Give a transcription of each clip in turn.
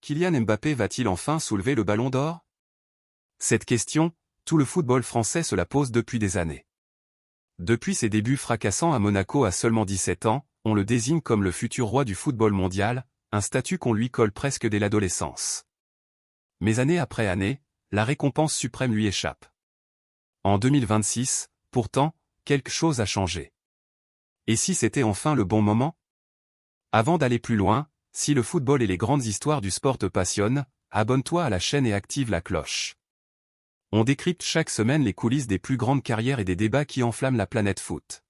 Kylian Mbappé va-t-il enfin soulever le ballon d'or? Cette question, tout le football français se la pose depuis des années. Depuis ses débuts fracassants à Monaco à seulement 17 ans, on le désigne comme le futur roi du football mondial, un statut qu'on lui colle presque dès l'adolescence. Mais année après année, la récompense suprême lui échappe. En 2026, pourtant, quelque chose a changé. Et si c'était enfin le bon moment? Avant d'aller plus loin, si le football et les grandes histoires du sport te passionnent, abonne-toi à la chaîne et active la cloche. On décrypte chaque semaine les coulisses des plus grandes carrières et des débats qui enflamment la planète foot.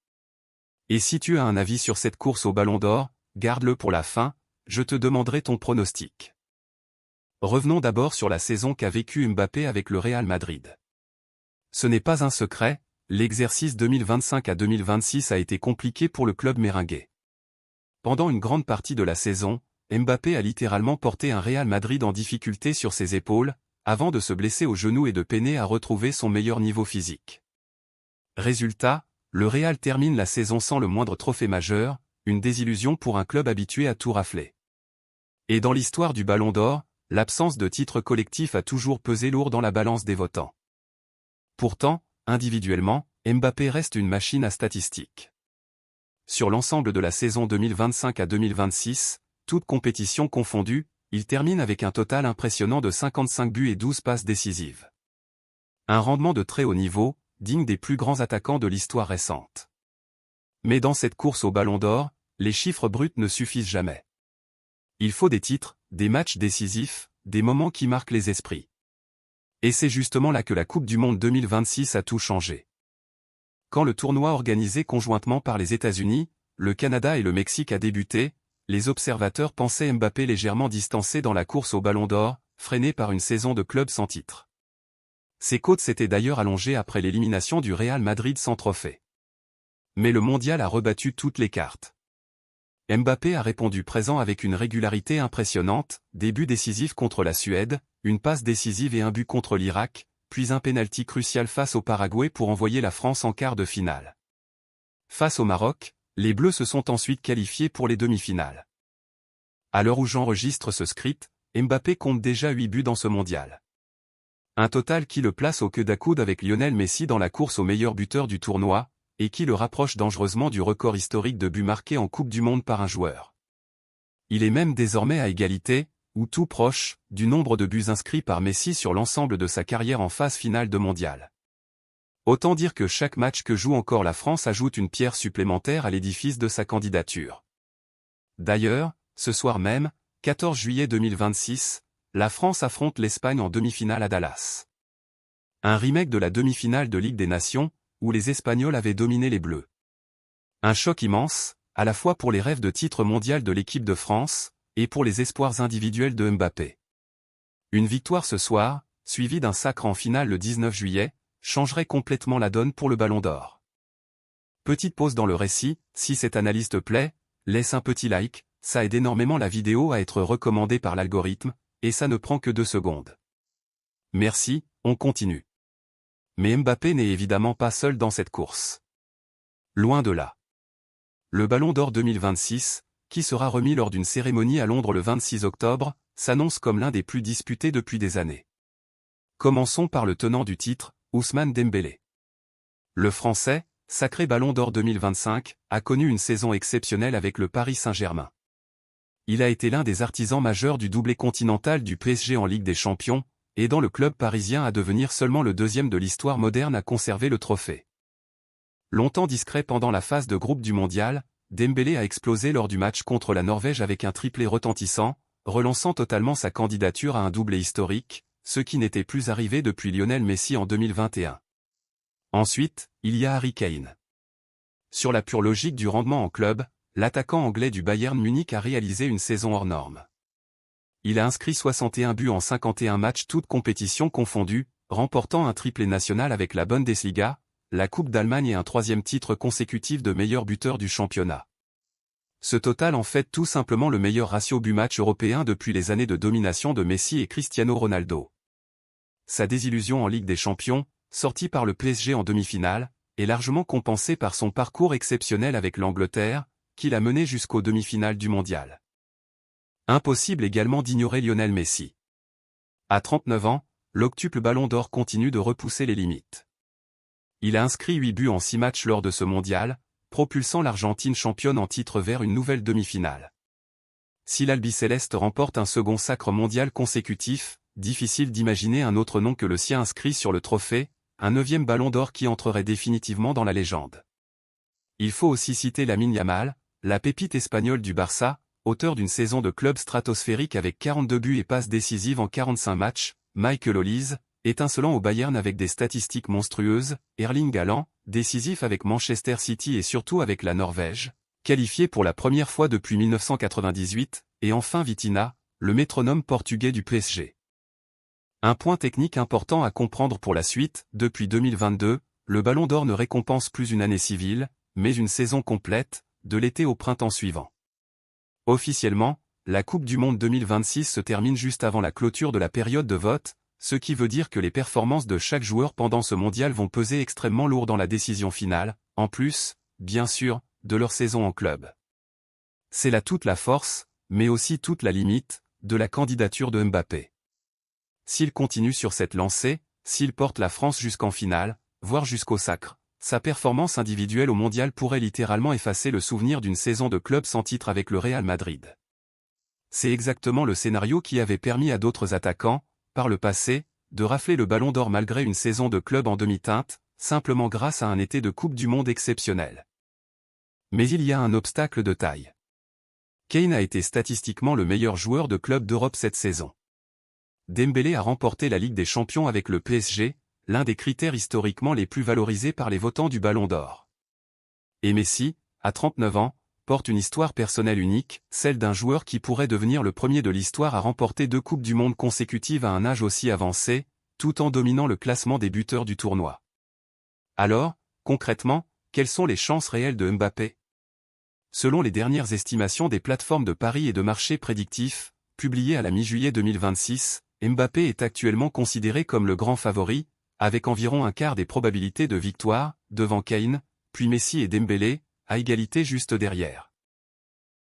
Et si tu as un avis sur cette course au ballon d'or, garde-le pour la fin, je te demanderai ton pronostic. Revenons d'abord sur la saison qu'a vécue Mbappé avec le Real Madrid. Ce n'est pas un secret, l'exercice 2025 à 2026 a été compliqué pour le club merengue. Pendant une grande partie de la saison, Mbappé a littéralement porté un Real Madrid en difficulté sur ses épaules, avant de se blesser au genou et de peiner à retrouver son meilleur niveau physique. Résultat, le Real termine la saison sans le moindre trophée majeur, une désillusion pour un club habitué à tout rafler. Et dans l'histoire du Ballon d'Or, l'absence de titre collectif a toujours pesé lourd dans la balance des votants. Pourtant, individuellement, Mbappé reste une machine à statistiques. Sur l'ensemble de la saison 2025 à 2026, toutes compétitions confondues, il termine avec un total impressionnant de 55 buts et 12 passes décisives. Un rendement de très haut niveau, digne des plus grands attaquants de l'histoire récente. Mais dans cette course au Ballon d'Or, les chiffres bruts ne suffisent jamais. Il faut des titres, des matchs décisifs, des moments qui marquent les esprits. Et c'est justement là que la Coupe du Monde 2026 a tout changé. Quand le tournoi organisé conjointement par les États-Unis, le Canada et le Mexique a débuté, les observateurs pensaient Mbappé légèrement distancé dans la course au Ballon d'Or, freiné par une saison de club sans titre. Ses côtes s'étaient d'ailleurs allongées après l'élimination du Real Madrid sans trophée. Mais le mondial a rebattu toutes les cartes. Mbappé a répondu présent avec une régularité impressionnante, des buts décisifs contre la Suède, une passe décisive et un but contre l'Irak, puis un pénalty crucial face au Paraguay pour envoyer la France en quart de finale. Face au Maroc, les Bleus se sont ensuite qualifiés pour les demi-finales. À l'heure où j'enregistre ce script, Mbappé compte déjà 8 buts dans ce mondial. Un total qui le place au coude à coude avec Lionel Messi dans la course au meilleur buteur du tournoi, et qui le rapproche dangereusement du record historique de buts marqués en Coupe du Monde par un joueur. Il est même désormais à égalité, ou tout proche, du nombre de buts inscrits par Messi sur l'ensemble de sa carrière en phase finale de mondial. Autant dire que chaque match que joue encore la France ajoute une pierre supplémentaire à l'édifice de sa candidature. D'ailleurs, ce soir même, 14 juillet 2026, la France affronte l'Espagne en demi-finale à Dallas. Un remake de la demi-finale de Ligue des Nations, où les Espagnols avaient dominé les Bleus. Un choc immense, à la fois pour les rêves de titre mondial de l'équipe de France, et pour les espoirs individuels de Mbappé. Une victoire ce soir, suivie d'un sacre en finale le 19 juillet, changerait complètement la donne pour le Ballon d'Or. Petite pause dans le récit, si cette analyse te plaît, laisse un petit like, ça aide énormément la vidéo à être recommandée par l'algorithme, et ça ne prend que 2 secondes. Merci, on continue. Mais Mbappé n'est évidemment pas seul dans cette course. Loin de là. Le Ballon d'Or 2026, qui sera remis lors d'une cérémonie à Londres le 26 octobre, s'annonce comme l'un des plus disputés depuis des années. Commençons par le tenant du titre, Ousmane Dembélé. Le Français, sacré Ballon d'Or 2025, a connu une saison exceptionnelle avec le Paris Saint-Germain. Il a été l'un des artisans majeurs du doublé continental du PSG en Ligue des Champions, aidant le club parisien à devenir seulement le deuxième de l'histoire moderne à conserver le trophée. Longtemps discret pendant la phase de groupe du mondial, Dembélé a explosé lors du match contre la Norvège avec un triplé retentissant, relançant totalement sa candidature à un doublé historique, ce qui n'était plus arrivé depuis Lionel Messi en 2021. Ensuite, il y a Harry Kane. Sur la pure logique du rendement en club, l'attaquant anglais du Bayern Munich a réalisé une saison hors norme. Il a inscrit 61 buts en 51 matchs toutes compétitions confondues, remportant un triplé national avec la Bundesliga, la Coupe d'Allemagne et un 3e titre consécutif de meilleur buteur du championnat. Ce total en fait tout simplement le meilleur ratio but-match européen depuis les années de domination de Messi et Cristiano Ronaldo. Sa désillusion en Ligue des Champions, sortie par le PSG en demi-finale, est largement compensée par son parcours exceptionnel avec l'Angleterre, qui l'a mené jusqu'aux demi-finales du mondial. Impossible également d'ignorer Lionel Messi. À 39 ans, l'octuple Ballon d'Or continue de repousser les limites. Il a inscrit 8 buts en 6 matchs lors de ce mondial, propulsant l'Argentine championne en titre vers une nouvelle demi-finale. Si l'Albiceleste remporte un second sacre mondial consécutif, difficile d'imaginer un autre nom que le sien inscrit sur le trophée, un 9e Ballon d'Or qui entrerait définitivement dans la légende. Il faut aussi citer Lamine Yamal, la pépite espagnole du Barça, auteur d'une saison de club stratosphérique avec 42 buts et passes décisives en 45 matchs, Michael Olise, étincelant au Bayern avec des statistiques monstrueuses, Erling Haaland, décisif avec Manchester City et surtout avec la Norvège, qualifié pour la première fois depuis 1998, et enfin Vitinha, le métronome portugais du PSG. Un point technique important à comprendre pour la suite, depuis 2022, le Ballon d'Or ne récompense plus une année civile, mais une saison complète, de l'été au printemps suivant. Officiellement, la Coupe du Monde 2026 se termine juste avant la clôture de la période de vote, ce qui veut dire que les performances de chaque joueur pendant ce mondial vont peser extrêmement lourd dans la décision finale, en plus, bien sûr, de leur saison en club. C'est là toute la force, mais aussi toute la limite, de la candidature de Mbappé. S'il continue sur cette lancée, s'il porte la France jusqu'en finale, voire jusqu'au sacre, sa performance individuelle au mondial pourrait littéralement effacer le souvenir d'une saison de club sans titre avec le Real Madrid. C'est exactement le scénario qui avait permis à d'autres attaquants, par le passé, de rafler le Ballon d'Or malgré une saison de club en demi-teinte, simplement grâce à un été de Coupe du Monde exceptionnel. Mais il y a un obstacle de taille. Kane a été statistiquement le meilleur joueur de club d'Europe cette saison. Dembélé a remporté la Ligue des Champions avec le PSG, l'un des critères historiquement les plus valorisés par les votants du Ballon d'Or. Et Messi, à 39 ans, porte une histoire personnelle unique, celle d'un joueur qui pourrait devenir le premier de l'histoire à remporter 2 Coupes du Monde consécutives à un âge aussi avancé, tout en dominant le classement des buteurs du tournoi. Alors, concrètement, quelles sont les chances réelles de Mbappé? Selon les dernières estimations des plateformes de paris et de marché prédictifs, publiées à la mi-juillet 2026, Mbappé est actuellement considéré comme le grand favori, avec environ un quart des probabilités de victoire, devant Kane, puis Messi et Dembélé, à égalité juste derrière.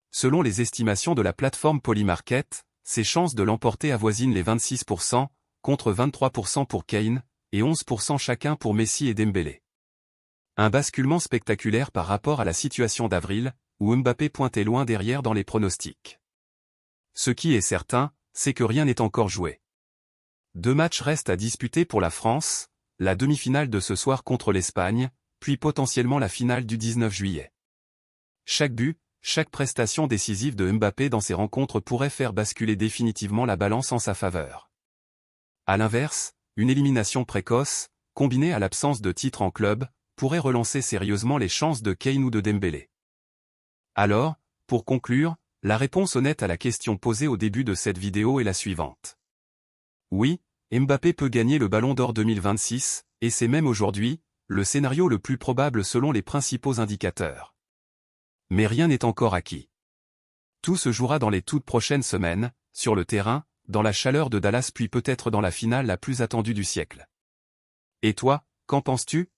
Selon les estimations de la plateforme Polymarket, ses chances de l'emporter avoisinent les 26%, contre 23% pour Kane, et 11% chacun pour Messi et Dembélé. Un basculement spectaculaire par rapport à la situation d'avril, où Mbappé pointait loin derrière dans les pronostics. Ce qui est certain, c'est que rien n'est encore joué. 2 matchs restent à disputer pour la France, la demi-finale de ce soir contre l'Espagne, puis potentiellement la finale du 19 juillet. Chaque but, chaque prestation décisive de Mbappé dans ces rencontres pourrait faire basculer définitivement la balance en sa faveur. À l'inverse, une élimination précoce, combinée à l'absence de titre en club, pourrait relancer sérieusement les chances de Kane ou de Dembélé. Alors, pour conclure, la réponse honnête à la question posée au début de cette vidéo est la suivante. Oui, Mbappé peut gagner le Ballon d'Or 2026, et c'est même aujourd'hui, le scénario le plus probable selon les principaux indicateurs. Mais rien n'est encore acquis. Tout se jouera dans les toutes prochaines semaines, sur le terrain, dans la chaleur de Dallas puis peut-être dans la finale la plus attendue du siècle. Et toi, qu'en penses-tu?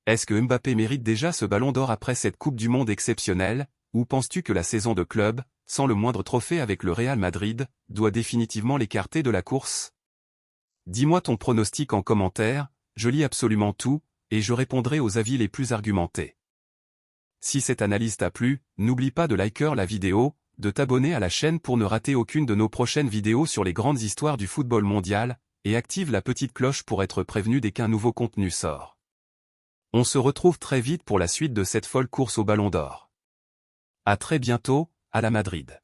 Est-ce que Mbappé mérite déjà ce Ballon d'Or après cette Coupe du Monde exceptionnelle, ou penses-tu que la saison de club, sans le moindre trophée avec le Real Madrid, doit définitivement l'écarter de la course? Dis-moi ton pronostic en commentaire, je lis absolument tout, et je répondrai aux avis les plus argumentés. Si cette analyse t'a plu, n'oublie pas de liker la vidéo, de t'abonner à la chaîne pour ne rater aucune de nos prochaines vidéos sur les grandes histoires du football mondial, et active la petite cloche pour être prévenu dès qu'un nouveau contenu sort. On se retrouve très vite pour la suite de cette folle course au Ballon d'Or. À très bientôt, à la Madrid.